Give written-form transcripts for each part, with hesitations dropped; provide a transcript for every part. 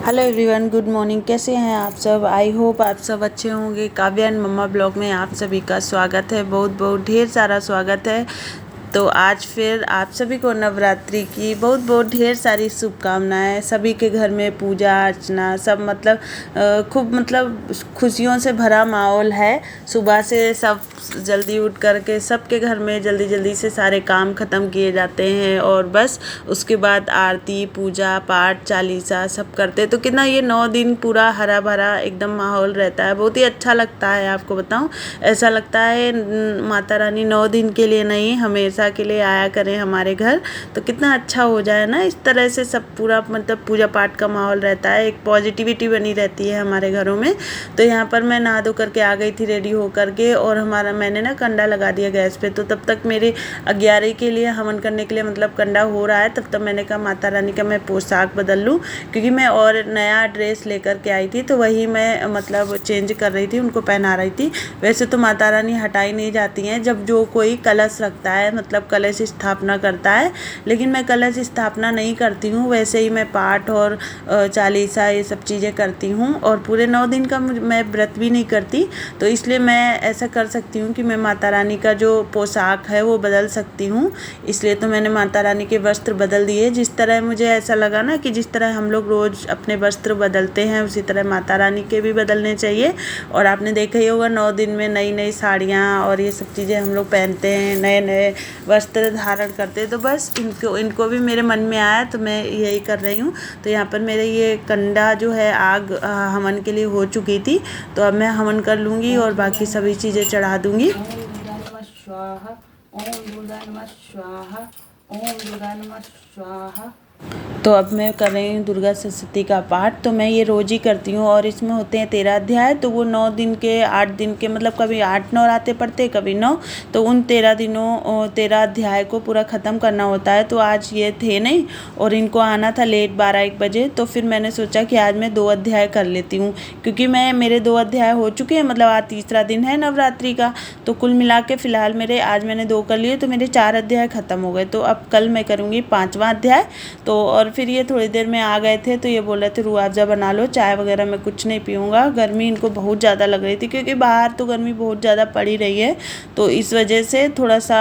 Hello everyone, good morning. कैसे हैं आप सब? आई होप आप सब अच्छे होंगे। काव्या एंड मम्मा ब्लॉग में आप सभी का स्वागत है, बहुत बहुत ढेर सारा स्वागत है। तो आज फिर आप सभी को नवरात्रि की बहुत बहुत ढेर सारी शुभकामनाएं। सभी के घर में पूजा अर्चना सब खूब खुशियों से भरा माहौल है। सुबह से सब जल्दी उठ करके सबके घर में जल्दी जल्दी से सारे काम ख़त्म किए जाते हैं और बस उसके बाद आरती पूजा पाठ चालीसा सब करते हैं। तो कितना ये 9 दिन पूरा हरा भरा एकदम माहौल रहता है, बहुत ही अच्छा लगता है। आपको बताऊं, ऐसा लगता है माता रानी 9 दिन के लिए नहीं हमेशा के लिए आया करें हमारे घर, तो कितना अच्छा हो जाए ना। इस तरह से सब पूरा पूजा पाठ का माहौल रहता है, एक पॉजिटिविटी बनी रहती है हमारे घरों में। तो यहाँ पर मैं नहा धो करके आ गई थी रेडी हो करके, और मैंने ना कंडा लगा दिया गैस पे। तो तब तक मेरे 11 के लिए हवन करने के लिए कंडा हो रहा है, तब तक मैंने कहा माता रानी का मैं पोशाक बदल लूँ, क्योंकि मैं और नया ड्रेस लेकर के आई थी, तो वही मैं चेंज कर रही थी, उनको पहना रही थी। वैसे तो माता रानी हटाई नहीं जाती हैं जब जो कोई कलश रखता है, कलश स्थापना करता है, लेकिन मैं कलश स्थापना नहीं करती हूँ। वैसे ही मैं पाठ और चालीसा ये सब चीज़ें करती हूँ, और पूरे 9 दिन का मैं व्रत भी नहीं करती। तो इसलिए मैं ऐसा कर सकती हूँ कि मैं माता रानी का जो पोशाक है वो बदल सकती हूँ। इसलिए तो मैंने माता रानी के वस्त्र बदल दिए। जिस तरह मुझे ऐसा लगा ना कि जिस तरह हम लोग रोज़ अपने वस्त्र बदलते हैं, उसी तरह माता रानी के भी बदलने चाहिए। और आपने देखा ही होगा 9 दिन में नई नई साड़ियाँ और ये सब चीज़ें हम लोग पहनते हैं, नए नए वस्त्र धारण करते हैं। तो बस इनको भी मेरे मन में आया, तो मैं यही कर रही हूँ। तो यहाँ पर मेरे ये कंडा जो है आग हवन के लिए हो चुकी थी, तो अब मैं हवन कर लूँगी और बाकी सभी चीज़ें चढ़ा दूँगी। ओम दुर्गा नमः स्वाहा, ओम दुर्गा नमः स्वाहा, ओम दुर्गा नमः स्वाहा। तो अब मैं कर रही हूँ दुर्गा सप्तशती का पाठ। तो मैं ये रोज़ ही करती हूँ, और इसमें होते हैं 13 अध्याय। तो वो 9 दिन के 8 दिन के कभी 8 नवरात्रे पढ़ते कभी 9, तो उन 13 दिनों 13 अध्याय को पूरा ख़त्म करना होता है। तो आज ये थे नहीं, और इनको आना था लेट 12-1 बजे। तो फिर मैंने सोचा कि आज मैं 2 अध्याय कर लेती हूँ, क्योंकि मेरे 2 अध्याय हो चुके हैं। आज तीसरा दिन है नवरात्रि का। तो कुल मिला के फ़िलहाल आज मैंने 2 कर लिए, तो मेरे 4 अध्याय ख़त्म हो गए। तो अब कल मैं करूँगी 5वां अध्याय। तो और फिर ये थोड़ी देर में आ गए थे, तो ये बोल रहे थे रूह-अफ़ज़ा बना लो, चाय वगैरह मैं कुछ नहीं पीऊँगा। गर्मी इनको बहुत ज़्यादा लग रही थी, क्योंकि बाहर तो गर्मी बहुत ज़्यादा पड़ी रही है। तो इस वजह से थोड़ा सा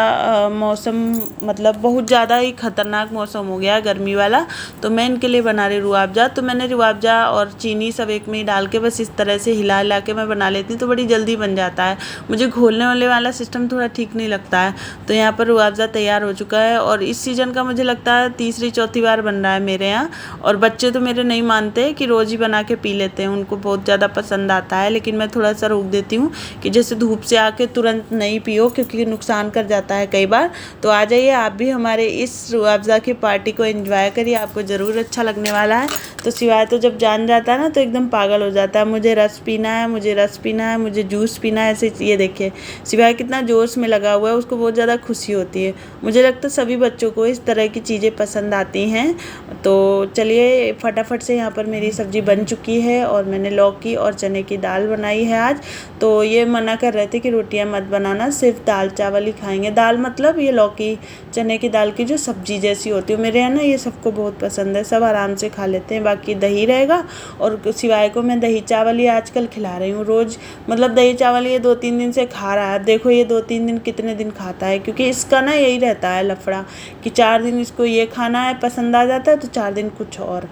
मौसम बहुत ज़्यादा ही ख़तरनाक मौसम हो गया गर्मी वाला। तो मैं इनके लिए बना रही रूह-अफ़ज़ा। तो मैंने रूह-अफ़ज़ा और चीनी सब एक में ही डाल के बस इस तरह से हिला हिला के मैं बना लेती हूँ, तो बड़ी जल्दी बन जाता है। मुझे घोलने वाले वाला सिस्टम थोड़ा ठीक नहीं लगता है। तो यहाँ पर रूह-अफ़ज़ा तैयार हो चुका है, और इस सीज़न का मुझे लगता है तीसरी चौथी बार बन रहा है मेरे यहाँ। और बच्चे तो मेरे नहीं मानते कि रोज़ ही बना के पी लेते हैं, उनको बहुत ज़्यादा पसंद आता है। लेकिन मैं थोड़ा सा रोक देती हूँ कि जैसे धूप से आके तुरंत नहीं पियो, क्योंकि नुकसान कर जाता है कई बार। तो आ जाइए आप भी हमारे इस रूह-अफ़ज़ा की पार्टी को एंजॉय करिए, आपको ज़रूर अच्छा लगने वाला है। तो सिवाय तो जब जान जाता है ना, तो एकदम पागल हो जाता है, मुझे रस पीना है, मुझे रस पीना है, मुझे जूस पीना है। ऐसे ये देखिए सिवाय कितना जोश में लगा हुआ है, उसको बहुत ज़्यादा खुशी होती है। मुझे लगता है सभी बच्चों को इस तरह की चीज़ें पसंद आती हैं। तो चलिए फटाफट से यहाँ पर मेरी सब्ज़ी बन चुकी है, और मैंने लौकी और चने की दाल बनाई है आज। तो ये मना कर रहे थे कि रोटियाँ मत बनाना, सिर्फ दाल चावल ही खाएंगे। दाल ये लौकी चने की दाल की जो सब्ज़ी जैसी होती है, मेरे यहाँ ना ये सबको बहुत पसंद है, सब आराम से खा लेते हैं। बाकी दही रहेगा, और सिवाय को मैं दही चावल ही आजकल खिला रही हूँ रोज़। दही चावल ये 2-3 दिन से खा रहा है। देखो ये 2-3 दिन कितने दिन खाता है, क्योंकि इसका ना यही रहता है लफड़ा कि 4 दिन इसको ये खाना है, पसंद आ जाता है, तो 4 दिन कुछ और।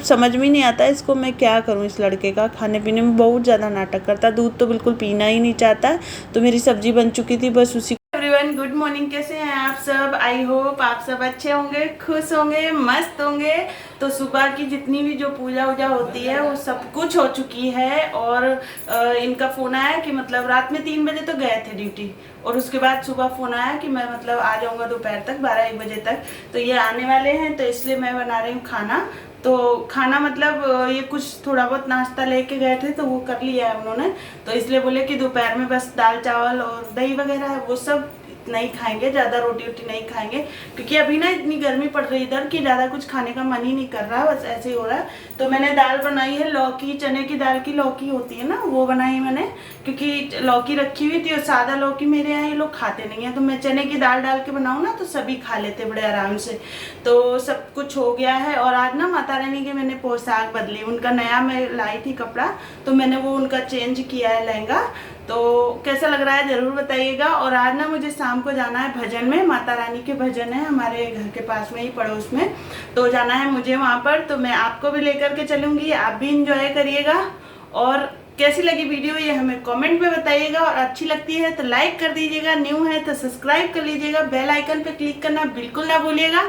समझ में नहीं आता इसको मैं क्या करूं। इस लड़के का खाने पीने में बहुत ज़्यादा नाटक करता है, दूध तो बिल्कुल पीना ही नहीं चाहता है। तो मेरी सब्जी बन चुकी थी, बस उसी। एवरीवन गुड मॉर्निंग, कैसे हैं आप सब? आई होप आप सब अच्छे होंगे, खुश होंगे, मस्त होंगे। तो सुबह की जितनी भी जो पूजा वूजा होती है वो सब कुछ हो चुकी है। और इनका फ़ोन आया कि रात में 3 बजे तो गए थे ड्यूटी, और उसके बाद सुबह फ़ोन आया कि मैं आ जाऊँगा दोपहर तक 12-1 बजे तक। तो ये आने वाले हैं, तो इसलिए मैं बना रही हूँ खाना। तो खाना ये कुछ थोड़ा बहुत नाश्ता लेके गए थे, तो वो कर लिया है उन्होंने। तो इसलिए बोले कि दोपहर में बस दाल चावल और दही वगैरह है वो सब इतना ही खाएंगे, ज़्यादा रोटी वोटी नहीं खाएंगे, क्योंकि अभी ना इतनी गर्मी पड़ रही है इधर कि ज़्यादा कुछ खाने का मन ही नहीं कर रहा, बस ऐसे ही हो रहा है। तो मैंने दाल बनाई है लौकी, चने की दाल की लौकी होती है ना, वो बनाई मैंने, क्योंकि लौकी रखी हुई थी और सादा लौकी मेरे यहाँ ये लोग खाते नहीं है, तो मैं चने की दाल डाल के बनाऊँ ना तो सभी खा लेते बड़े आराम से। तो सब कुछ हो गया है। और आज ना माता रानी के मैंने पोशाक बदली, उनका नया मैं लाई थी कपड़ा, तो मैंने वो उनका चेंज किया है लहंगा। तो कैसा लग रहा है ज़रूर बताइएगा। और आज ना मुझे शाम को जाना है भजन में, माता रानी के भजन है हमारे घर के पास में ही पड़ोस में, तो जाना है मुझे वहाँ पर। तो मैं आपको भी लेकर के चलूँगी, आप भी इंजॉय करिएगा। और कैसी लगी वीडियो ये हमें कमेंट में बताइएगा, और अच्छी लगती है तो लाइक कर दीजिएगा, न्यू है तो सब्सक्राइब कर लीजिएगा, बेल आइकन पे क्लिक करना बिल्कुल ना भूलिएगा,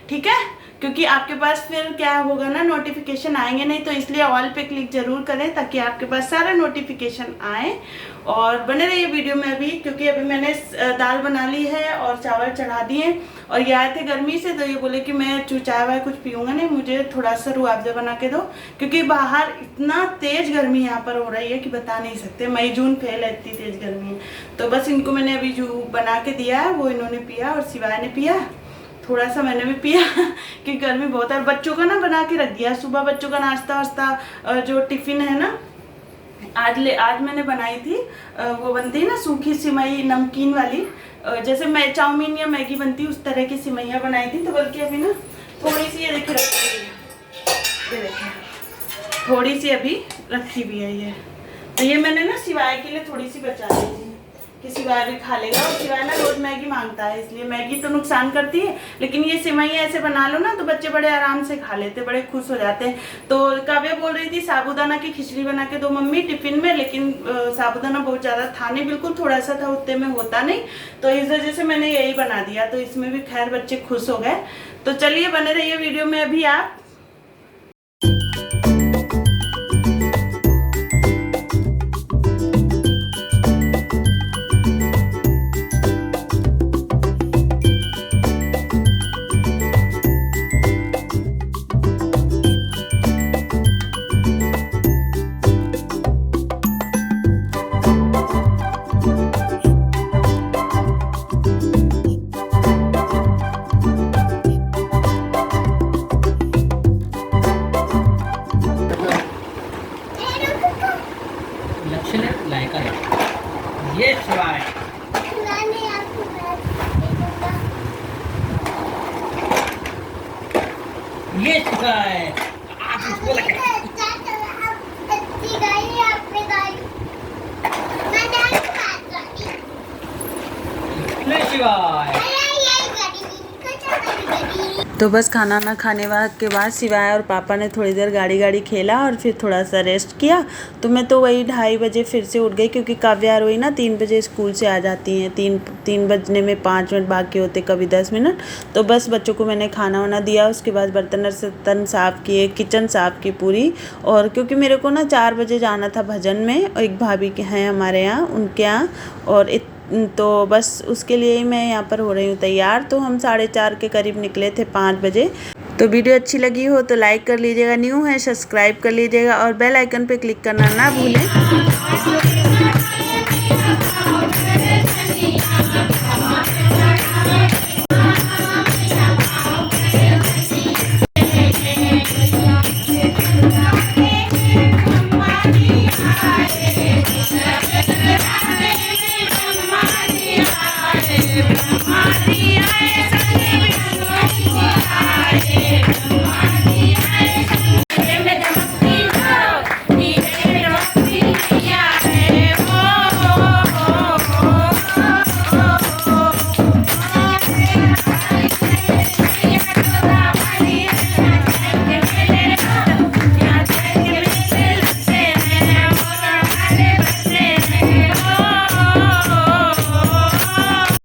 ठीक है, क्योंकि आपके पास फिर क्या होगा ना, नोटिफिकेशन आएंगे नहीं, तो इसलिए ऑल पे क्लिक जरूर करें ताकि आपके पास सारा नोटिफिकेशन आए। और बने रहिए वीडियो में अभी, क्योंकि अभी मैंने दाल बना ली है और चावल चढ़ा दिए। और ये आए थे गर्मी से, तो ये बोले कि मैं चाय वाय कुछ पीऊँगा नहीं, मुझे थोड़ा सा रूआफ़ज़ा बना के दो, क्योंकि बाहर इतना तेज़ गर्मी यहाँ पर हो रही है कि बता नहीं सकते, मई जून फेल है, इतनी तेज़ गर्मी है। तो बस इनको मैंने अभी जो बना के दिया है वो इन्होंने पिया, और सिवाय ने पिया, थोड़ा सा मैंने भी पिया कि गर्मी बहुत है। और बच्चों का ना बना के रख दिया, सुबह बच्चों का नाश्ता वास्ता जो टिफ़िन है ना, आज मैंने बनाई थी, वो बनती है ना सूखी सिमई नमकीन वाली, जैसे मैं चाउमीन या मैगी बनती है उस तरह की सिमैयाँ बनाई थी। तो बल्कि अभी ना थोड़ी सी ये देखिए रखी हुई है, ये देखिए थोड़ी सी अभी रखी हुई है ये, तो ये मैंने ना सिवाय के लिए थोड़ी सी बचा दी थी कि सिवाय भी खा लेगा। और सिवाय ना रोज मैगी मांगता है, इसलिए मैगी तो नुकसान करती है, लेकिन ये सिमैया ऐसे बना लो ना तो बच्चे बड़े आराम से खा लेते, बड़े खुश हो जाते हैं। तो काव्या बोल रही थी साबूदाना की खिचड़ी बना के दो मम्मी टिफिन में, लेकिन साबूदाना बहुत ज़्यादा था नहीं, बिल्कुल थोड़ा सा था, उतने में होता नहीं, तो इस वजह से मैंने यही बना दिया। तो इसमें भी खैर बच्चे खुश हो गए। तो चलिए बने रहिए वीडियो में अभी आप। ये शिवाय ये शिवाय आप इसको शिवाय। तो बस खाना ना खाने के बाद शिवाय और पापा ने थोड़ी देर गाड़ी खेला और फिर थोड़ा सा रेस्ट किया। तो मैं तो वही 2:30 बजे फिर से उठ गई, क्योंकि काव्या रोई ना 3 बजे स्कूल से आ जाती हैं, 3 बजने में 5 मिनट बाकी होते, कभी 10 मिनट। तो बस बच्चों को मैंने खाना वाना दिया, उसके बाद बर्तन साफ़ किए, किचन साफ़ की पूरी। और क्योंकि मेरे को ना 4 बजे जाना था भजन में, और एक भाभी के हैं हमारे यहाँ, उनके यहाँ, और तो बस उसके लिए ही मैं यहाँ पर हो रही हूँ तैयार। तो हम 4:30 के करीब निकले थे 5 बजे। तो वीडियो अच्छी लगी हो तो लाइक कर लीजिएगा, न्यू है सब्सक्राइब कर लीजिएगा, और बेल आइकन पे क्लिक करना ना भूलें।